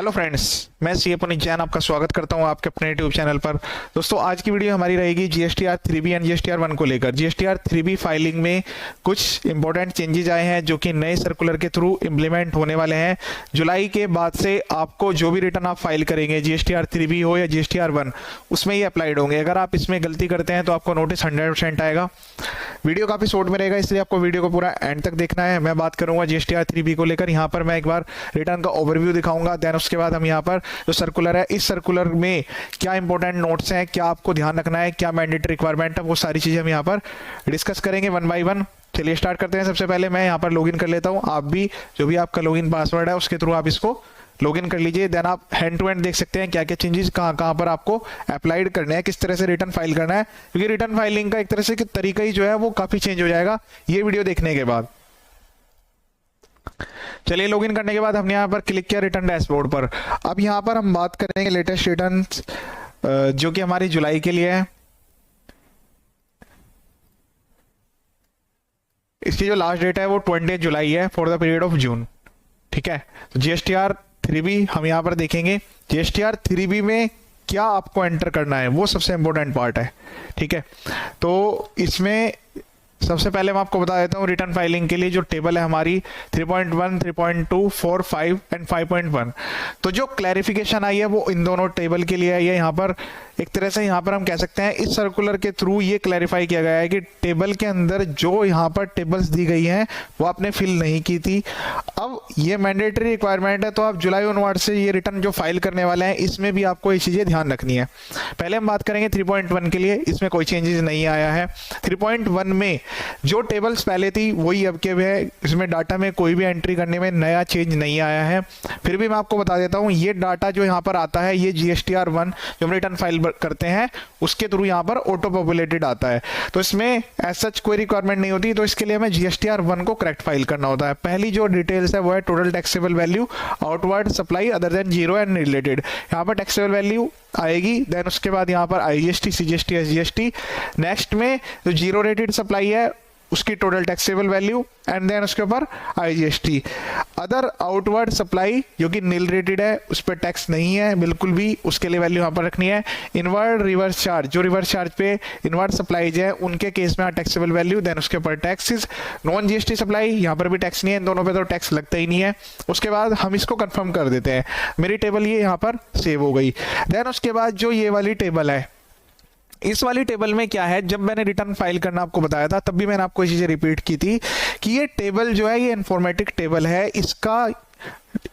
Hello friends, मैं CA Puneet Jain आपका स्वागत करता हूं आपके अपने यूट्यूब चैनल पर। दोस्तों, आज की वीडियो हमारी रहेगी जीएसटीआर 3B एंड जीएसटीआर 1 को लेकर। जीएसटीआर 3B फाइलिंग में कुछ इंपॉर्टेंट चेंजेस आए हैं जो कि नए सर्कुलर के थ्रू इंप्लीमेंट होने वाले हैं। जुलाई के बाद से आपको जो भी रिटर्न आप फाइल करेंगे, जीएसटीआर 3B हो या जीएसटीआर 1, उसमें ये अप्लाइड होंगे। अगर आप इसमें गलती करते हैं तो आपको नोटिस 100% आएगा। वीडियो काफी शॉर्ट में रहेगा, इसलिए आपको वीडियो को पूरा एंड तक देखना है। मैं बात करूंगा जीएसटीआर 3B को लेकर। यहाँ पर मैं एक बार रिटर्न का ओवरव्यू दिखाऊंगा, देन उसके बाद हम यहाँ पर जो सर्कुलर है, इस सर्कुलर में क्या इंपॉर्टेंट नोट्स हैं, क्या आपको ध्यान रखना है, क्या मैंडेटरी रिक्वायरमेंट है, वो सारी चीजें हम यहाँ पर डिस्कस करेंगे वन बाय वन। चलिए स्टार्ट करते हैं। सबसे पहले मैं यहाँ पर लॉगिन कर लेता हूँ। आप भी जो भी आपका लॉगिन पासवर्ड है उसके थ्रू आप इसको लॉगिन कर लीजिए। देन आप हैंड टू हैंड देख सकते हैं क्या क्या चेंजेस कहाँ पर आपको अप्लाइड करने हैं, किस तरह से रिटर्न फाइल करना है, क्योंकि रिटर्न फाइलिंग का एक तरह से तरीका ही जो है वो काफी चेंज हो जाएगा ये वीडियो देखने के बाद। चलिए, लॉगिन करने के बाद हमने यहाँ पर क्लिक किया रिटर्न डैशबोर्ड पर। अब यहाँ पर हम बात करेंगे लेटेस्ट रिटर्न जो कि हमारी जुलाई के लिए है। इसकी जो लास्ट डेट है वो 20 जुलाई है for the period of June. ठीक है, तो जीएसटीआर 3B हम यहाँ पर देखेंगे। जीएसटीआर 3B में क्या आपको एंटर करना है वो सबसे इंपॉर्टेंट पार्ट है। ठीक है, तो इसमें सबसे पहले मैं आपको बता देता हूँ रिटर्न फाइलिंग के लिए जो टेबल है हमारी 3.1, 3.2, 4, 5 एंड 5.1। तो जो क्लैरिफिकेशन आई है वो इन दोनों टेबल के लिए है। ये यहाँ पर एक तरह से यहाँ पर हम कह सकते हैं इस सर्कुलर के थ्रू ये क्लैरिफाई किया गया है कि टेबल के अंदर जो यहाँ पर टेबल्स दी गई हैं वो आपने फिल नहीं की थी। अब ये मैंडेटरी रिक्वायरमेंट है, तो आप जुलाई ऑनवर्ड से ये रिटर्न जो फाइल करने वाले हैं इसमें भी आपको ये चीजें ध्यान रखनी है। पहले हम बात करेंगे 3.1 के लिए। इसमें कोई चेंजेस नहीं आया है। 3.1 में जो टेबल्स पहले थी वही अब के है। इसमें डाटा में कोई भी एंट्री करने में नया चेंज नहीं आया है। फिर भी मैं आपको बता देता हूँ ये डाटा जो यहाँ पर आता है ये जीएसटीआर 1 जो हम रिटर्न फाइल करते हैं उसके थ्रू यहाँ पर ऑटो पॉपुलेटेड आता है। तो इसमें एज सच कोई रिक्वायरमेंट नहीं होती, तो इसके लिए हमें जीएसटीआर 1 को करेक्ट फाइल करना होता है। पहली जो डिटेल्स है वो है total taxable value outward supply other than zero and related. यहाँ पर टैक्सेबल वैल्यू आएगी। देन उसके बाद यहाँ पर आईजीएसटी, सीजीएसटी, एसजीएसटी। नेक्स्ट में जो जीरो रेटेड सप्लाई है उसकी total taxable value and then उसके ऊपर आईजीएसटी। अदर आउटवर्ड सप्लाई जो कि नील रेटेड है उस पर टैक्स नहीं है बिल्कुल भी, उसके लिए वैल्यू यहाँ पर रखनी है। इनवर्ड रिवर्स चार्ज, जो रिवर्स चार्ज पे इनवर्ड सप्लाईज है उनके केस में टैक्सेबल वैल्यू, देन उसके ऊपर टैक्सेस। नॉन जीएसटी सप्लाई यहाँ पर भी टैक्स नहीं है, इन दोनों पे तो टैक्स लगता ही नहीं है। उसके बाद हम इसको कंफर्म कर देते हैं। मेरी टेबल ये यहाँ पर सेव हो गई। देन उसके बाद जो ये वाली टेबल है, इस वाली टेबल में क्या है, जब मैंने रिटर्न फाइल करना आपको बताया था तब भी मैंने आपको ये चीजें रिपीट की थी कि ये टेबल जो है ये इन्फॉर्मेटिक टेबल है। इसका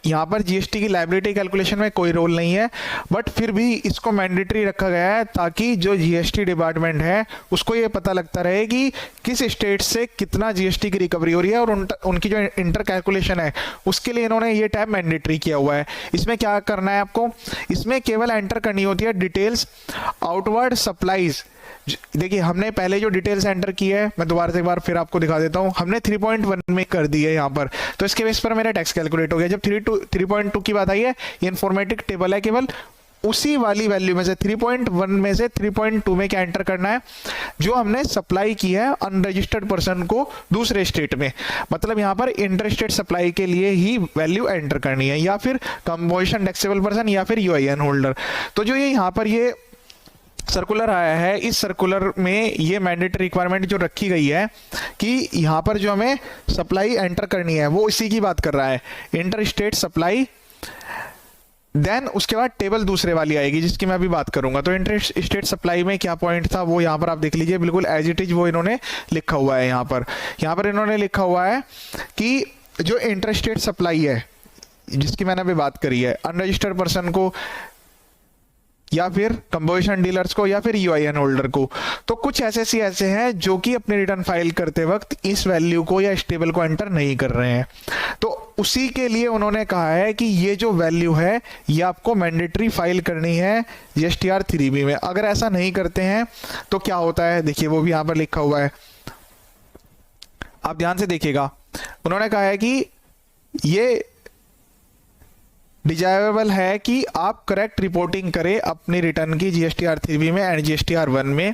यहाँ पर जीएसटी की लायबिलिटी कैलकुलेशन में कोई रोल नहीं है, बट फिर भी इसको मैंडेटरी रखा गया है ताकि जो जीएसटी डिपार्टमेंट है उसको ये पता लगता रहे कि किस स्टेट से कितना जीएसटी की रिकवरी हो रही है और उनकी जो इंटर कैलकुलेशन है उसके लिए इन्होंने ये टैब मैंडेटरी किया हुआ है। इसमें क्या करना है आपको, इसमें केवल एंटर करनी होती है डिटेल्स आउटवर्ड सप्लाईज। देखिए, हमने पहले जो डिटेल्स एंटर की है, मैं दोबारा से एक बार फिर आपको दिखा देता हूं, हमने 3.1 में कर दी है यहाँ पर, तो इसके बेस पर मेरा टैक्स कैलकुलेट हो गया। जब 3.2 की बात आई है, ये इन्फॉर्मेटिक टेबल है, केवल उसी वाली वैल्यू में से 3.1 में से 3.2 में क्या एंटर करना है, जो हमने सप्लाई की है अनरजिस्टर्ड पर्सन को दूसरे स्टेट में। मतलब यहाँ पर इंटर स्टेट सप्लाई के लिए ही वैल्यू एंटर करनी है, या फिर कंपोजिशन टैक्सेबल पर्सन या फिर यूआईएन होल्डर। तो जो ये यहाँ पर ये सर्कुलर आया है, इस सर्कुलर में ये मैंडेटरी रिक्वायरमेंट जो रखी गई है कि यहाँ पर जो हमें सप्लाई एंटर करनी है वो इसी की बात कर रहा है, इंटर स्टेट सप्लाई। देन उसके बाद टेबल दूसरे वाली आएगी जिसकी मैं अभी बात करूंगा। तो इंटर स्टेट सप्लाई में क्या पॉइंट था वो यहाँ पर आप देख लीजिए, बिल्कुल एज इट इज वो इन्होंने लिखा हुआ है। यहाँ पर इन्होंने लिखा हुआ है कि जो इंटर स्टेट सप्लाई है जिसकी मैंने अभी बात करी है, अनरजिस्टर्ड पर्सन को या फिर कंपोजिशन डीलर्स को या फिर यूआईएन होल्डर को, तो कुछ ऐसे हैं जो कि अपने रिटर्न फाइल करते वक्त इस वैल्यू को या इस टेबल को एंटर नहीं कर रहे हैं। तो उसी के लिए उन्होंने कहा है कि ये जो वैल्यू है ये आपको मैंडेटरी फाइल करनी है जीएसटीआर 3B में। अगर ऐसा नहीं करते हैं तो क्या होता है, देखिए वो भी यहां पर लिखा हुआ है, आप ध्यान से देखिएगा। उन्होंने कहा है कि ये डिजायरेबल है कि आप करेक्ट रिपोर्टिंग करें अपनी रिटर्न की जीएसटीआर 3B में एंड जीएसटीआर 1 में,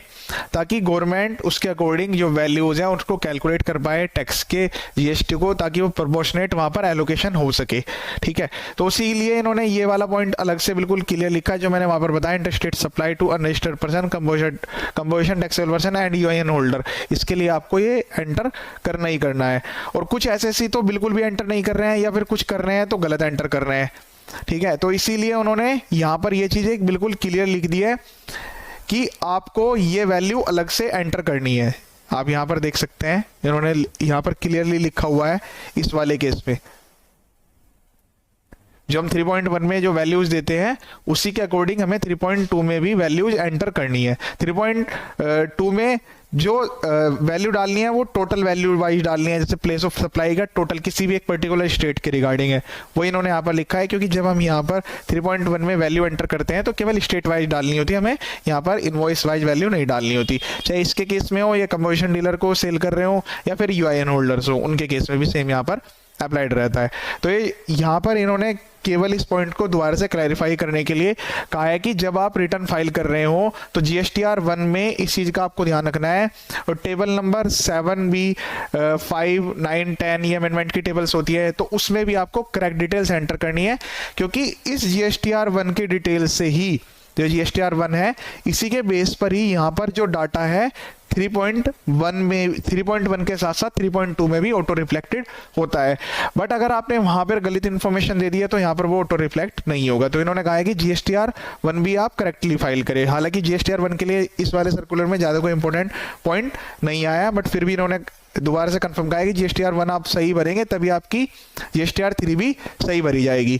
ताकि गवर्नमेंट उसके अकॉर्डिंग जो वैल्यूज हैं उसको कैलकुलेट कर पाए टैक्स के, जीएसटी को, ताकि वो प्रोपोर्शनेट वहां पर एलोकेशन हो सके। ठीक है, तो इसीलिए इन्होंने ये वाला पॉइंट अलग से बिल्कुल क्लियर लिखा है जो मैंने वहां पर बताया, interstate supply to unregistered person, composition taxable person and UIN holder. इसके लिए आपको ये एंटर करना ही करना है। और कुछ एसएससी तो बिल्कुल भी एंटर नहीं कर रहे हैं, या फिर कुछ कर रहे हैं तो गलत एंटर कर रहे हैं। ठीक है, तो इसीलिए उन्होंने यहां पर ये चीजें बिल्कुल क्लियर लिख दी है कि आपको ये वैल्यू अलग से एंटर करनी है। आप यहां पर देख सकते हैं, इन्होंने यहां पर क्लियरली लिखा हुआ है इस वाले केस पे, जो हम 3.1 में जो वैल्यूज देते हैं उसी के अकॉर्डिंग हमें 3.2 में भी वैल्यूज एंटर करनी है। 3.2 में जो वैल्यू डालनी है वो टोटल वैल्यू वाइज डालनी है, जैसे प्लेस ऑफ सप्लाई का टोटल किसी भी एक पर्टिकुलर स्टेट के रिगार्डिंग है, वो इन्होंने यहाँ पर लिखा है। क्योंकि जब हम यहाँ पर 3.1 में वैल्यू एंटर करते हैं तो केवल स्टेट वाइज डालनी होती है, हमें यहाँ पर इनवॉइस वाइज वैल्यू नहीं डालनी होती, चाहे इसके केस में हो या कंपोजिशन डीलर को सेल कर रहे हो या फिर यूआईएन होल्डर्स हो, उनके केस में भी सेम यहाँ पर अप्लाइड रहता है। तो ये यहाँ पर इन्होंने केवल इस पॉइंट को दोबारा से क्लैरिफाई करने के लिए कहा है कि जब आप रिटर्न फाइल कर रहे हो तो जीएसटीआर 1 में इस चीज का आपको ध्यान रखना है। और टेबल नंबर 7B 5 9 10 ये अमेंडमेंट की टेबल्स होती है, तो उसमें भी आपको करेक्ट डिटेल्स एंटर करनी है, क्योंकि इस जीएसटीआर 1 की डिटेल से ही जो जीएसटीआर 1 है इसी के बेस पर ही यहाँ पर जो डाटा है 3.1 में 3.1 के साथ साथ 3.2 में भी ऑटो रिफ्लेक्टेड होता है। बट अगर आपने वहां पर गलत इन्फॉर्मेशन दे दी है तो यहाँ पर वो ऑटो रिफ्लेक्ट नहीं होगा। तो इन्होंने कहा है कि जीएसटीआर 1 भी आप करेक्टली फाइल करें। हालांकि जीएसटीआर 1 के लिए इस वाले सर्कुलर में ज्यादा कोई इंपॉर्टेंट पॉइंट नहीं आया, बट फिर भी इन्होंने दोबारा से कंफर्म कहा है कि जीएसटीआर 1 आप सही भरेंगे तभी आपकी जीएसटीआर 3 भी सही भरी जाएगी।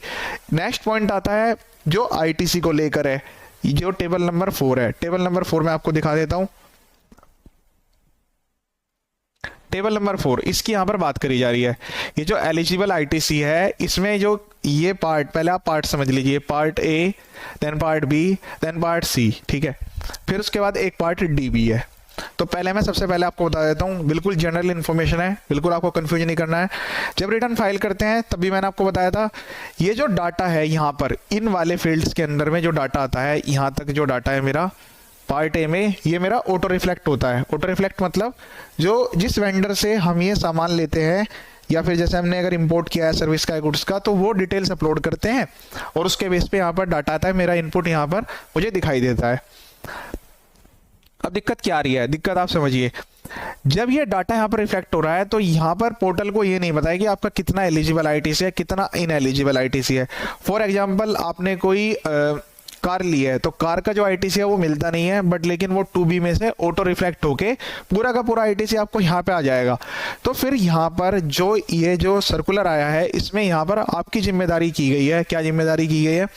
नेक्स्ट पॉइंट आता है जो आईटीसी को लेकर है, जो टेबल नंबर 4 है। टेबल नंबर 4 में आपको दिखा देता हूं। टेबल नंबर 4 इसकी यहां पर बात करी जा रही है। ये जो एलिजिबल आईटीसी है इसमें जो ये पार्ट, पहले आप पार्ट समझ लीजिए, part A, then part B, then part C. ठीक है, फिर उसके बाद एक पार्ट डी भी है। तो पहले मैं सबसे पहले आपको बता देता हूं, बिल्कुल जनरल इन्फॉर्मेशन है, बिल्कुल आपको कंफ्यूज नहीं करना है। जब रिटर्न फाइल करते हैं तभी मैंने आपको बताया था ये जो डाटा है यहाँ पर इन वाले फील्ड्स के अंदर में जो डाटा आता है, यहाँ तक जो डाटा है मेरा पार्ट ए में, ये मेरा ऑटो रिफ्लेक्ट होता है। ऑटो रिफ्लेक्ट मतलब जो जिस वेंडर से हम ये सामान लेते हैं या फिर जैसे हमने अगर इंपोर्ट किया है सर्विस का गुड्स का, तो वो डिटेल्स अपलोड करते हैं और उसके बेस पे यहाँ पर डाटा आता है, मेरा इनपुट यहाँ पर मुझे दिखाई देता है। अब दिक्कत क्या आ रही है, दिक्कत आप समझिए, जब ये डाटा यहाँ पर रिफ्लेक्ट हो रहा है तो यहाँ पर पोर्टल को ये नहीं बताया कि आपका कितना एलिजिबल आईटीसी है, कितना इनएलिजिबल आईटीसी है। फॉर एग्जांपल आपने कोई कार ली है तो कार का जो आईटीसी है वो मिलता नहीं है, बट लेकिन वो 2B में से ऑटो रिफ्लेक्ट होके पूरा का पूरा आईटीसी आपको यहाँ पे आ जाएगा। तो फिर यहाँ पर जो ये जो सर्कुलर आया है इसमें यहाँ पर आपकी जिम्मेदारी की गई है। क्या जिम्मेदारी की गई है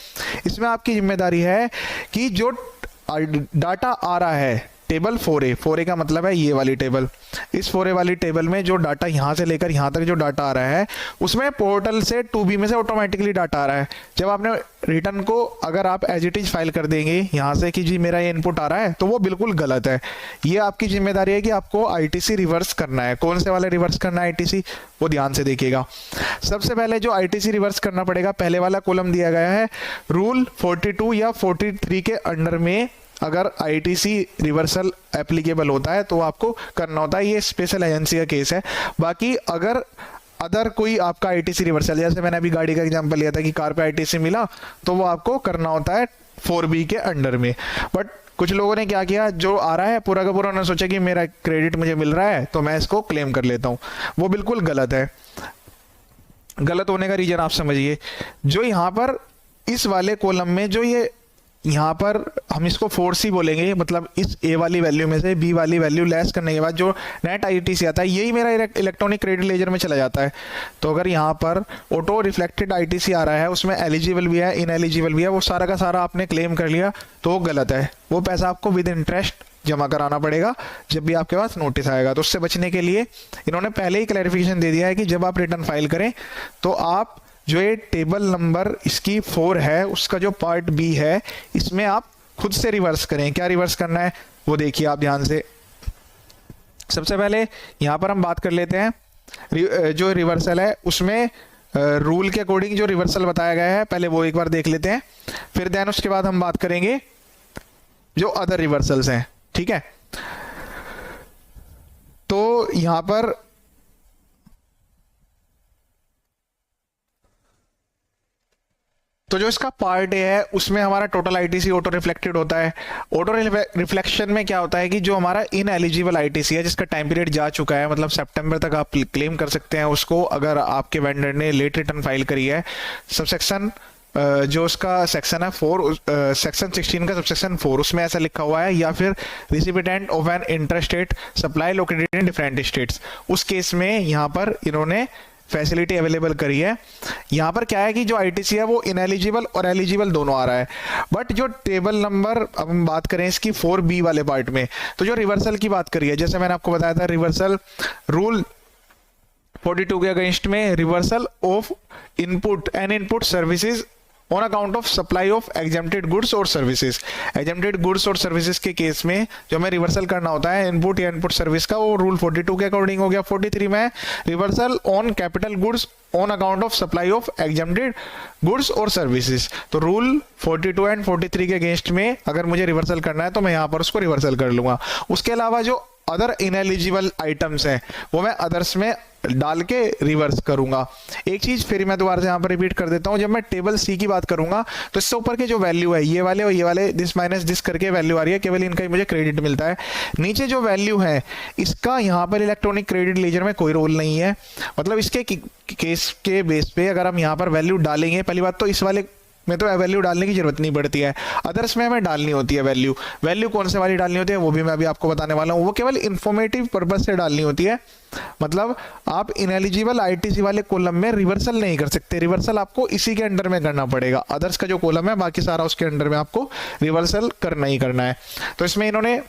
इसमें? आपकी जिम्मेदारी है कि जो डाटा आ रहा है टेबल 4A, 4A का मतलब है ये वाली टेबल, इस 4A वाली टेबल में जो डाटा यहाँ से लेकर यहाँ तक जो डाटा आ रहा है उसमें पोर्टल से 2B में से ऑटोमेटिकली डाटा आ रहा है। जब आपने रिटर्न को अगर आप एज इट इज फाइल कर देंगे यहाँ से कि जी मेरा ये इनपुट आ रहा है, तो वो बिल्कुल गलत है। ये आपकी जिम्मेदारी है कि आपको आईटीसी रिवर्स करना है। कौन से वाले रिवर्स करना है आईटीसी, वो ध्यान से देखिएगा। सबसे पहले जो आईटीसी रिवर्स करना पड़ेगा, पहले वाला कॉलम दिया गया है रूल 42 या 43 के अंडर में अगर आईटीसी रिवर्सल एप्लीकेबल होता है तो आपको करना होता है। ये स्पेशल एजेंसी का केस है। बाकी अगर अदर कोई आपका आईटीसी रिवर्सल, जैसे मैंने अभी गाड़ी का एग्जांपल लिया था कि कार पे आईटीसी मिला, तो वो आपको करना होता है 4B के अंडर में। बट कुछ लोगों ने क्या किया, जो आ रहा है पूरा का पूरा उन्होंने सोचा कि मेरा क्रेडिट मुझे मिल रहा है तो मैं इसको क्लेम कर लेता हूँ। वो बिल्कुल गलत है। गलत होने का रीजन आप समझिए, जो यहाँ पर इस वाले कॉलम में जो ये यहाँ पर हम इसको 4C बोलेंगे, मतलब इस A वाली वैल्यू में से B वाली वैल्यू लेस करने के बाद जो नेट आईटीसी आता है यही मेरा इलेक्ट्रॉनिक क्रेडिट लेजर में चला जाता है। तो अगर यहाँ पर ऑटो रिफ्लेक्टेड आईटीसी आ रहा है, उसमें एलिजिबल भी है इनएलिजिबल भी है, वो सारा का सारा आपने क्लेम कर लिया तो वो गलत है। वो पैसा आपको विद इंटरेस्ट जमा कराना पड़ेगा जब भी आपके पास नोटिस आएगा। तो उससे बचने के लिए इन्होंने पहले ही क्लैरिफिकेशन दे दिया है कि जब आप रिटर्न फाइल करें तो आप जो ये टेबल नंबर इसकी 4 है उसका जो पार्ट बी है इसमें आप खुद से रिवर्स करें। क्या रिवर्स करना है वो देखिए आप ध्यान से। सबसे पहले यहां पर हम बात कर लेते हैं जो रिवर्सल है उसमें रूल के अकॉर्डिंग जो रिवर्सल बताया गया है पहले वो एक बार देख लेते हैं, फिर देन उसके बाद हम बात करेंगे जो अदर रिवर्सल्स हैं। ठीक है, तो यहां पर तो जो इसका पार्ट ए है उसमें हमारा टोटल आईटीसी ऑटो रिफ्लेक्टेड होता है। ऑटो रिफ्लेक्शन में क्या होता है कि जो हमारा इन एलिजिबल आईटीसी है जिसका टाइम पीरियड जा चुका है, मतलब सितंबर तक आप क्लेम कर सकते हैं उसको अगर आपके वेंडर ने लेट रिटर्न फाइल करी है। सबसेक्शन जो उसका सेक्शन है 4, सेक्शन 16 का सबसेक्शन 4, उसमें ऐसा लिखा हुआ है, या फिर recipient of an interstate supply located in different states, उस केस में यहाँ पर इन्होंने फैसिलिटी अवेलेबल करी है। यहाँ पर क्या है कि जो आईटीसी है वो इनएलिजिबल और एलिजिबल दोनों आ रहा है, बट जो टेबल नंबर अब हम बात करें इसकी 4B वाले पार्ट में, तो जो रिवर्सल की बात करी है, जैसे मैंने आपको बताया था रिवर्सल रूल 42 के अगेंस्ट में reversal of input and input services on account of supply of exempted goods और सर्विसेज। एग्जेम्प्टेड गुड्स और सर्विसेज के केस में जो हमें रिवर्सल करना होता है इनपुट या इनपुट सर्विस का, वो रूल 42 के अकॉर्डिंग हो गया। 43 में reversal on capital goods on account of supply of exempted goods और सर्विसेज। तो रूल 42 एंड 43 के अगेंस्ट में अगर मुझे रिवर्सल करना है तो मैं यहाँ पर उसको रिवर्सल कर लूंगा। उसके अलावा जो अदर इनएलिजिबल आइटम्स हैं वो मैं अदर्स में डाल के रिवर्स करूंगा। एक चीज फिर मैं दोबारा से यहाँ पर रिपीट कर देता हूँ, जब मैं टेबल सी की बात करूंगा तो इससे ऊपर के जो वैल्यू है ये वाले और ये वाले दिस माइनस दिस करके वैल्यू आ रही है, केवल इनका ही मुझे क्रेडिट मिलता है। नीचे जो वैल्यू है इसका यहाँ पर इलेक्ट्रॉनिक क्रेडिट लेजर में कोई रोल नहीं है, मतलब इसके केस के बेस पे अगर हम यहाँ पर वैल्यू डालेंगे, पहली बात तो इस वाले में तो वैल्यू डालने की जरूरत नहीं पड़ती है, अदर्स में हमें डालनी होती है वैल्यू। वैल्यू कौन से वाली डालनी होती है वो भी मैं अभी आपको बताने वाला हूँ, वो केवल इंफॉर्मेटिव पर्पस से डालनी होती है। मतलब आप इनएलिजिबल आईटीसी वाले कॉलम में रिवर्सल नहीं कर सकते, रिवर्सल आपको इसी के अंडर में करना पड़ेगा। अदर्स का जो कॉलम है बाकी सारा उसके अंडर में आपको रिवर्सल करना ही करना है। तो इसमें इन्होंने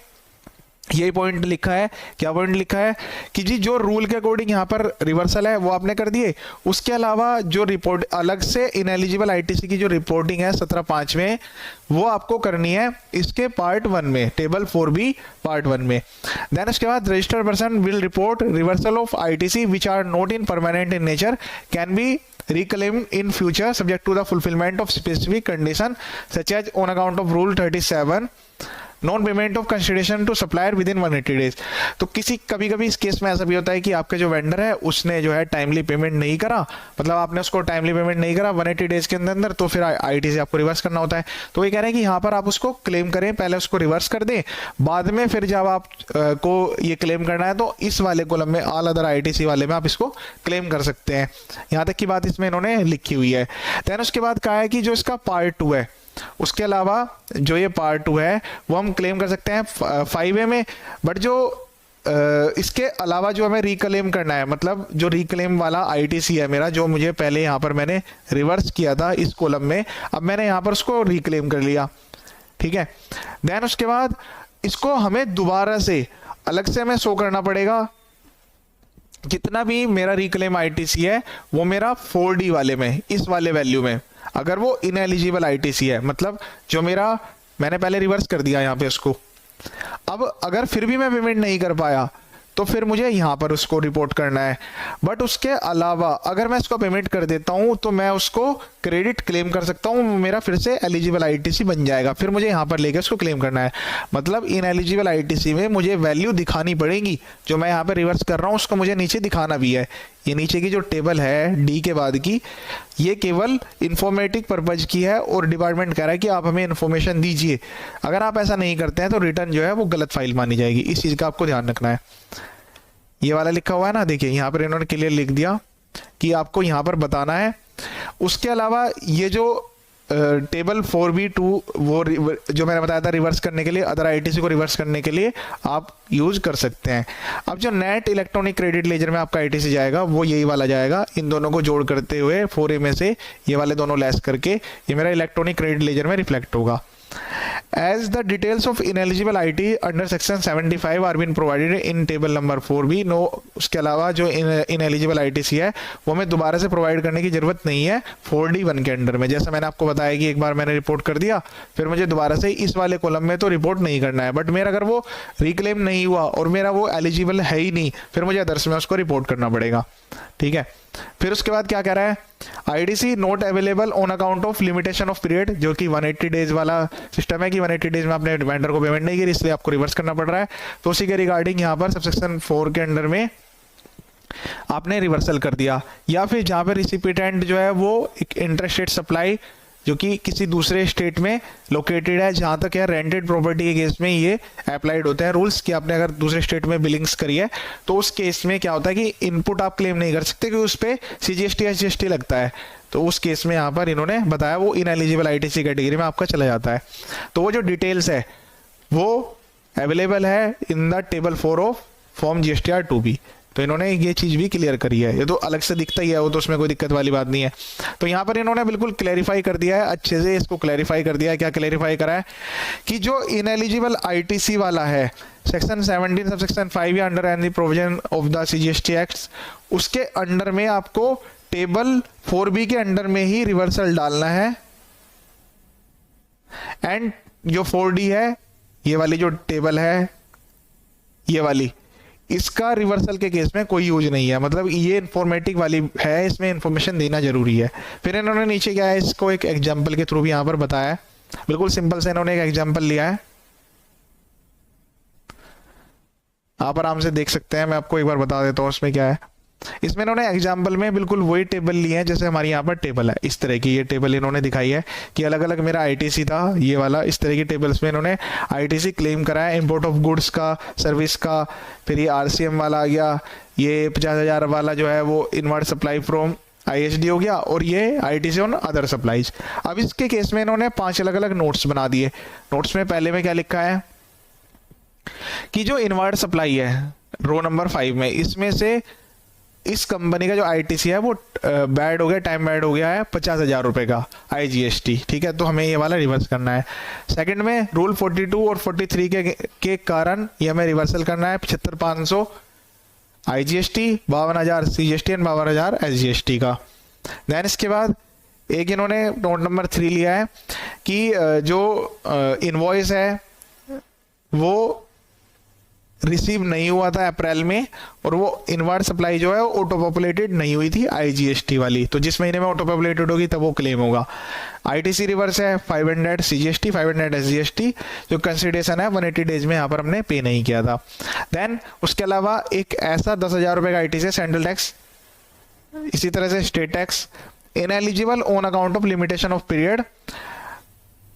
यही पॉइंट लिखा है, क्या पॉइंट लिखा है कि जी जो रूल के अकॉर्डिंग यहाँ पर रिवर्सल है वो आपने कर दिए। उसके अलावा जो रिपोर्ट अलग से इनएलिजिबल आईटीसी की जो रिपोर्टिंग है 17(5) में वो आपको करनी है इसके पार्ट 1 में, टेबल 4B पार्ट 1 में। देन उसके बाद registered person will report reversal of ITC which are not in permanent in nature can be reclaimed in future subject to the fulfillment of specific condition such as on account of rule 37 non payment of consideration to supplier within 180 days. तो कभी कभी इस case में ऐसा भी होता है कि आपके जो वेंडर है उसने जो है टाइमली पेमेंट नहीं करा, मतलब आपने उसको टाइमली पेमेंट नहीं करा 180 डेज के अंदर, तो फिर आईटीसी आपको रिवर्स करना होता है। तो ये कह रहे हैं कि यहाँ पर आप उसको क्लेम करें, पहले उसको रिवर्स कर दें, बाद में फिर जब आप को ये क्लेम करना है तो इस वाले कॉलम में ऑल अदर आईटीसी वाले में आप इसको क्लेम कर सकते हैं। यहाँ तक की बात इसमें इन्होंने लिखी हुई है। देन उसके बाद कहा है कि जो इसका पार्ट 2 है, उसके अलावा जो ये पार्ट 2 है वो हम क्लेम कर सकते हैं 5A में, बट जो इसके अलावा जो हमें रिक्लेम करना है, मतलब जो रिक्लेम वाला आईटीसी है मेरा, जो मुझे पहले यहाँ पर मैंने रिवर्स किया था इस कॉलम में, अब मैंने यहाँ पर उसको रिक्लेम कर लिया, ठीक है। देन उसके बाद इसको हमें दोबारा से अलग से हमें शो करना पड़ेगा। जितना भी मेरा रिक्लेम आईटीसी है वो मेरा 4D वाले में, इस वाले वैल्यू में, अगर वो इनएलिजिबल आईटीसी है, मतलब जो मेरा मैंने पहले रिवर्स कर दिया यहाँ पे उसको, अब अगर फिर भी मैं पेमेंट नहीं कर पाया तो फिर मुझे यहाँ पर उसको रिपोर्ट करना है। बट उसके अलावा अगर मैं इसको पेमेंट कर देता हूँ तो मैं उसको क्रेडिट क्लेम कर सकता हूँ, मेरा फिर से एलिजिबल आईटीसी बन जाएगा, फिर मुझे यहाँ पर लेके उसको क्लेम करना है। मतलब इन एलिजिबल आईटीसी में मुझे वैल्यू दिखानी पड़ेगी, जो मैं यहाँ पर रिवर्स कर रहा हूँ उसको मुझे नीचे दिखाना भी है। ये नीचे की जो टेबल है डी के बाद की, ये केवल इंफॉर्मेटिव पर्पज की है और डिपार्टमेंट कह रहा है कि आप हमें इन्फॉर्मेशन दीजिए। अगर आप ऐसा नहीं करते हैं तो रिटर्न जो है वो गलत फाइल मानी जाएगी, इस चीज़ का आपको ध्यान रखना है। ये वाला लिखा हुआ है ना, देखिए यहाँ पर इन्होंने क्लियर लिख दिया कि आपको यहाँ पर बताना है। उसके अलावा ये जो टेबल 4B2 वो जो मैंने बताया था रिवर्स करने के लिए, अदर आईटीसी को रिवर्स करने के लिए आप यूज कर सकते हैं। अब जो नेट इलेक्ट्रॉनिक क्रेडिट लेजर में आपका आईटीसी जाएगा वो यही वाला जाएगा, इन दोनों को जोड़ करते हुए 4A में से ये वाले दोनों लेस करके ये मेरा इलेक्ट्रॉनिक क्रेडिट लेजर में रिफ्लेक्ट होगा। As the details of ineligible IT under section 75 are been provided in table number 4B, no, उसके अलावा जो ineligible ITC है वो हमें दोबारा से प्रोवाइड करने की जरूरत नहीं है 4D1 के अंडर में। जैसा मैंने आपको बताया कि एक बार मैंने रिपोर्ट कर दिया, फिर मुझे दोबारा से इस वाले कॉलम में तो रिपोर्ट नहीं करना है, बट मेरा अगर वो रिक्लेम नहीं हुआ और मेरा वो एलिजिबल है ही नहीं, फिर मुझे अदर्स में उसको रिपोर्ट करना पड़ेगा, ठीक है। फिर उसके बाद क्या कह रहा है, IDC not available on account of limitation of period, जो कि 180 डेज वाला सिस्टम है कि 180 डेज में आपने वेंडर को पेमेंट नहीं की इसलिए आपको रिवर्स करना पड़ रहा है। तो उसी के रिगार्डिंग यहाँ पर सबसेक्शन 4 के अंडर में आपने रिवर्सल कर दिया। या फिर जहाँ पे रिसिपिटेंट जो है वो एक इंटरस्टेट सप्लाई जो कि किसी दूसरे स्टेट में लोकेटेड है, जहाँ तक है रेंटेड प्रॉपर्टी के केस में ये अप्लाइड होते हैं रूल्स कि आपने अगर दूसरे स्टेट में बिलिंग्स करी है तो उस केस में क्या होता है कि इनपुट आप क्लेम नहीं कर सकते क्योंकि उस पर सीजीएसटी एसजीएसटी लगता है। तो उस केस में यहाँ पर इन्होंने बताया वो इनएलिजिबल आईटीसी कैटेगरी में आपका चला जाता है। तो वो जो डिटेल्स है वो अवेलेबल है in the table 4 of form GSTR 2B। तो इन्होंने ये चीज़ भी क्लियर करी है, ये तो अलग से दिखता ही है, वो तो उसमें कोई दिक्कत वाली बात नहीं है। तो यहाँ पर इन्होंने बिल्कुल क्लैरिफाई कर दिया है, अच्छे से इसको क्लैरिफाई कर दिया है। क्या क्लैरिफाई करा है कि जो इनएलिजिबल आईटीसी वाला है सेक्शन 17 सब सेक्शन 5 या under any provision of the CGST act, उसके अंडर में आपको टेबल 4B के अंडर में ही रिवर्सल डालना है। एंड जो 4D है, ये वाली जो टेबल है ये वाली, इसका रिवर्सल के केस में कोई यूज नहीं है, मतलब ये इंफॉर्मेटिव वाली है, इसमें इंफॉर्मेशन देना जरूरी है। फिर इन्होंने नीचे क्या है इसको एक एग्जांपल के थ्रू भी यहाँ पर बताया है, बिल्कुल सिंपल से इन्होंने एक एग्जांपल लिया है, आप आराम से देख सकते हैं। मैं आपको एक बार बता देता हूँ इसमें क्या है। इसमें इन्होंने एग्जाम्पल में बिल्कुल वही टेबल लिए हैं जैसे हमारे यहाँ पर टेबल है, इस तरह की ये टेबल इन्होंने दिखाई है कि अलग अलग मेरा आईटीसी था ये वाला, इस तरह की टेबल्स में इन्होंने आईटीसी क्लेम करा है, इंपोर्ट ऑफ गुड्स का, सर्विस का, फिर ये आरसीएम वाला आ गया, ये 50,000 वाला जो है वो इनवर्ड सप्लाई फ्रॉम आईएसडी हो गया, और ये आईटीसी ऑन अदर सप्लाईज। अब इसके केस में इन्होंने 5 अलग अलग नोट्स बना दिए। नोट्स में पहले में क्या लिखा है कि जो इनवर्ड सप्लाई है रो नंबर 5 में, इसमें से इस कंपनी का जो आईटीसी है वो बैड हो गया, टाइम बैड हो गया है 50,000 रुपए का आईजीएसटी, ठीक है, तो हमें ये वाला रिवर्स करना है। सेकंड में रूल 42 और 43 के कारण ये हमें रिवर्सल करना है 75,500 आईजीएसटी, 52,000 सीजीएसटी एंड 52,000 एसजीएसटी का। देन इसके बाद एक इन्होंने नोट नंबर 3 लिया है कि जो इनवॉइस है वो रिसीव नहीं हुआ था अप्रैल में, और वो इनवर्ड सप्लाई जो है ऑटो पॉपुलेटेड नहीं हुई थी आईजीएसटी वाली, तो जिस महीने में ऑटो पॉपुलेटेड होगी तब वो क्लेम होगा। आईटीसी रिवर्स है 500 सीजीएसटी 500 एसजीएसटी, जो कंसिडरेशन है 180 डेज में यहाँ पर हमने पे नहीं किया था। देन उसके अलावा एक ऐसा 10,000 रुपये का आईटीसी सेंट्रल टैक्स, इसी तरह से state tax, ineligible on account of limitation of period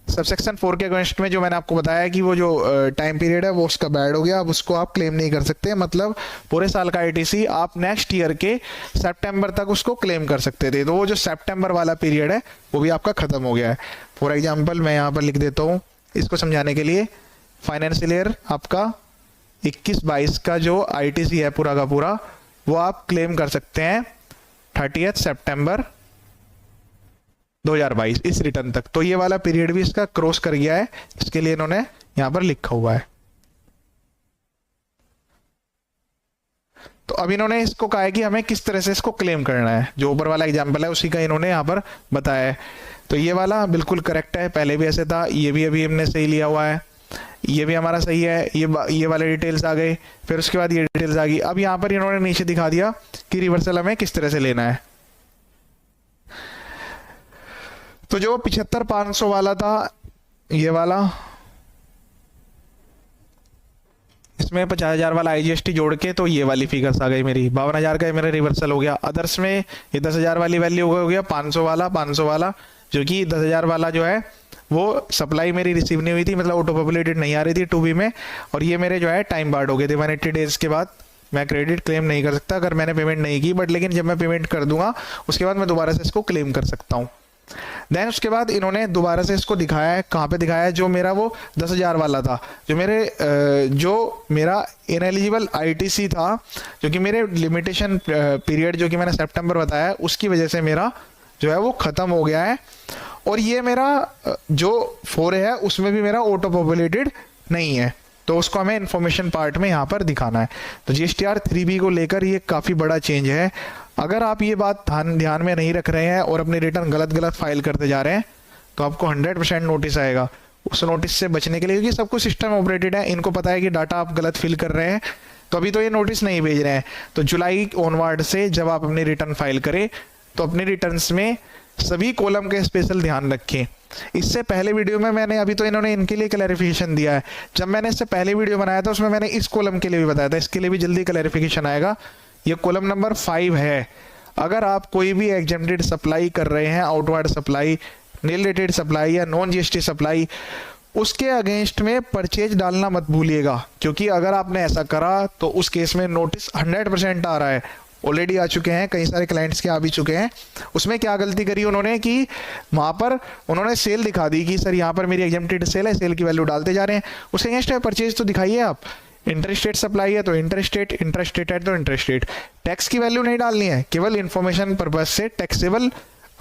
subsection 4 के अगेंस्ट में, जो मैंने आपको बताया कि वो जो टाइम पीरियड है वो उसका बैड हो गया, अब उसको आप क्लेम नहीं कर सकते, मतलब पूरे साल का आईटीसी आप नेक्स्ट ईयर के सितंबर तक उसको क्लेम कर सकते थे, तो वो जो सितंबर वाला पीरियड है वो भी आपका खत्म हो गया है। फॉर एग्जांपल मैं यहाँ पर लिख देता हूँ इसको समझाने के लिए, फाइनेंशियल ईयर आपका 21-22 का जो आईटीसी है पूरा का पूरा वो आप क्लेम कर सकते हैं 30 सितंबर 2022 इस रिटर्न तक, तो ये वाला पीरियड भी इसका क्रॉस कर गया है, इसके लिए इन्होंने यहां पर लिखा हुआ है। तो अब इन्होंने इसको कहा है कि हमें किस तरह से इसको क्लेम करना है, जो ऊपर वाला एग्जांपल है उसी का इन्होंने यहां पर बताया है। तो ये वाला बिल्कुल करेक्ट है, पहले भी ऐसे था, ये भी अभी हमने सही लिया हुआ है, ये भी हमारा सही है, ये वाले डिटेल्स आ गए, फिर उसके बाद ये डिटेल्स आ गई। अब यहाँ पर इन्होंने नीचे दिखा दिया कि रिवर्सल हमें किस तरह से लेना है। तो जो 75,500 वाला था ये वाला, इसमें 50,000 वाला आईजीएसटी जोड़ के तो ये वाली फिगर्स आ गई मेरी, 52,000 का मेरा रिवर्सल हो गया। अदर्स में ये 10,000 वाली वैल्यू हो गया, 500 वाला जो कि 10,000 वाला जो है वो सप्लाई मेरी रिसीव नहीं हुई थी, मतलब ऑटो पॉपुलेटेड नहीं आ रही थी 2B में, और ये मेरे जो है टाइम बार्ड हो गए थे 180 डेज के बाद मैं क्रेडिट क्लेम नहीं कर सकता अगर मैंने पेमेंट नहीं की, बट लेकिन जब मैं पेमेंट कर दूंगा उसके बाद मैं दोबारा से इसको क्लेम कर सकता हूँ। देन उसके बाद इन्होंने दोबारा से इसको दिखाया है, कहाँ पे दिखाया है, जो मेरा वो 10,000 वाला था, जो मेरा इनएलिजिबल आईटीसी था, जो कि मेरे लिमिटेशन पीरियड जो कि मैंने सितंबर बताया उसकी वजह से मेरा जो है वो ख़त्म हो गया है, और ये मेरा जो 4 है उसमें भी मेरा ऑटो पॉपुलेटेड नहीं है, तो उसको हमें इन्फॉर्मेशन पार्ट में यहाँ पर दिखाना है। तो जीएसटीआर 3B को लेकर ये काफ़ी बड़ा चेंज है। अगर आप ये बात ध्यान में नहीं रख रहे हैं और अपनी रिटर्न गलत फाइल करते जा रहे हैं तो आपको 100% नोटिस आएगा। उस नोटिस से बचने के लिए, क्योंकि सब कुछ सिस्टम ऑपरेटेड है, इनको पता है कि डाटा आप गलत फिल कर रहे हैं, तो अभी तो ये नोटिस नहीं भेज रहे हैं। तो जुलाई ऑनवर्ड से जब आप अपनी रिटर्न फाइल करें तो अपने रिटर्न्स में सभी कॉलम के स्पेशल ध्यान रखें। इससे पहले वीडियो में मैंने, अभी तो इन्होंने इनके लिए क्लैरिफिकेशन दिया है, जब मैंने इससे पहले वीडियो बनाया था उसमें मैंने इस कॉलम के लिए भी बताया था, इसके लिए भी जल्दी क्लैरिफिकेशन आएगा। ये कॉलम नंबर 5 है। अगर आप कोई भी एग्जेम्प्टेड सप्लाई कर रहे हैं, outward supply, nil rated supply या नॉन जीएसटी सप्लाई, उसके अगेंस्ट में परचेज डालना मत भूलिएगा, क्योंकि अगर आपने ऐसा करा तो उस केस में नोटिस 100% आ रहा है। ऑलरेडी आ चुके हैं, कई सारे क्लाइंट्स के आ भी चुके हैं। उसमें क्या गलती करी उन्होंने कि वहाँ पर उन्होंने सेल दिखा दी कि सर यहाँ पर मेरी एग्जेम्प्टेड सेल है, सेल की वैल्यू डालते जा रहे हैं, उसके अगेंस्ट में परचेज तो दिखाइए आप। इंटरेस्ट रेट सप्लाई है तो इंटरेस्ट रेट, इंटरेस्ट रेट है तो इंटरेस्ट रेट, टैक्स की वैल्यू नहीं डालनी है, केवल इन्फॉर्मेशन पर्पज से टैक्सेबल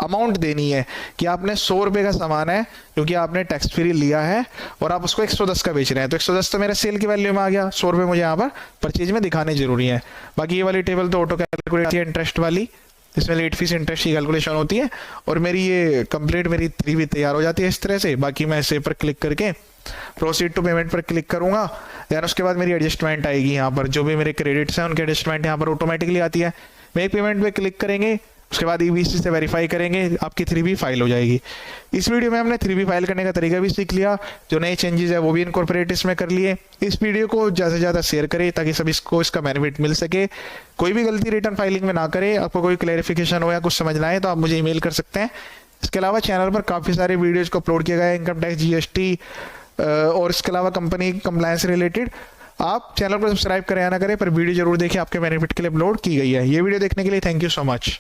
अमाउंट देनी है कि आपने 100 रुपये का सामान है क्योंकि आपने टैक्स फ्री लिया है और आप उसको 110 का बेच रहे हैं, तो 110 तो मेरे सेल की वैल्यू में आ गया, 100 रुपये मुझे यहाँ पर परचेज में दिखाने जरूरी है। बाकी ये वाली टेबल तो ऑटो कैलकुलेट है इंटरेस्ट वाली, इसमें लेट फीस इंटरेस्ट की कैलकुलेशन होती है। और मेरी ये कंप्लीट मेरी 3 भी तैयार हो जाती है इस तरह से। बाकी मैं इसे पर क्लिक करके प्रोसीड टू पेमेंट पर क्लिक करूंगा, देन उसके बाद मेरी एडजस्टमेंट आएगी। यहाँ पर जो भी मेरे क्रेडिट्स हैं उनकी एडजस्टमेंट यहाँ पर ऑटोमेटिकली आती है। मेक पेमेंट पे क्लिक करेंगे, उसके बाद ईबीसी से वेरीफाई करेंगे, आपकी 3B फाइल हो जाएगी। इस वीडियो में हमने 3B फाइल करने का तरीका भी सीख लिया, जो नए चेंजेस है वो भी इनकॉर्पोरेट इसमें कर लिए। इस वीडियो को ज़्यादा से ज़्यादा शेयर करें ताकि सभी को इसका बेनिफिट मिल सके। कोई भी गलती रिटर्न फाइलिंग में ना करें। आपको कोई क्लैरिफिकेशन हो या कुछ समझना है तो आप मुझे ईमेल कर सकते हैं। इसके अलावा चैनल पर काफ़ी सारे वीडियोज़ को अपलोड किया गया है, इनकम टैक्स, जीएसटी और इसके अलावा कंपनी कंप्लायंस रिलेटेड। आप चैनल को सब्सक्राइब करें या ना करें पर वीडियो जरूर देखें, आपके बेनिफिट के लिए अपलोड की गई है। ये वीडियो देखने के लिए थैंक यू सो मच।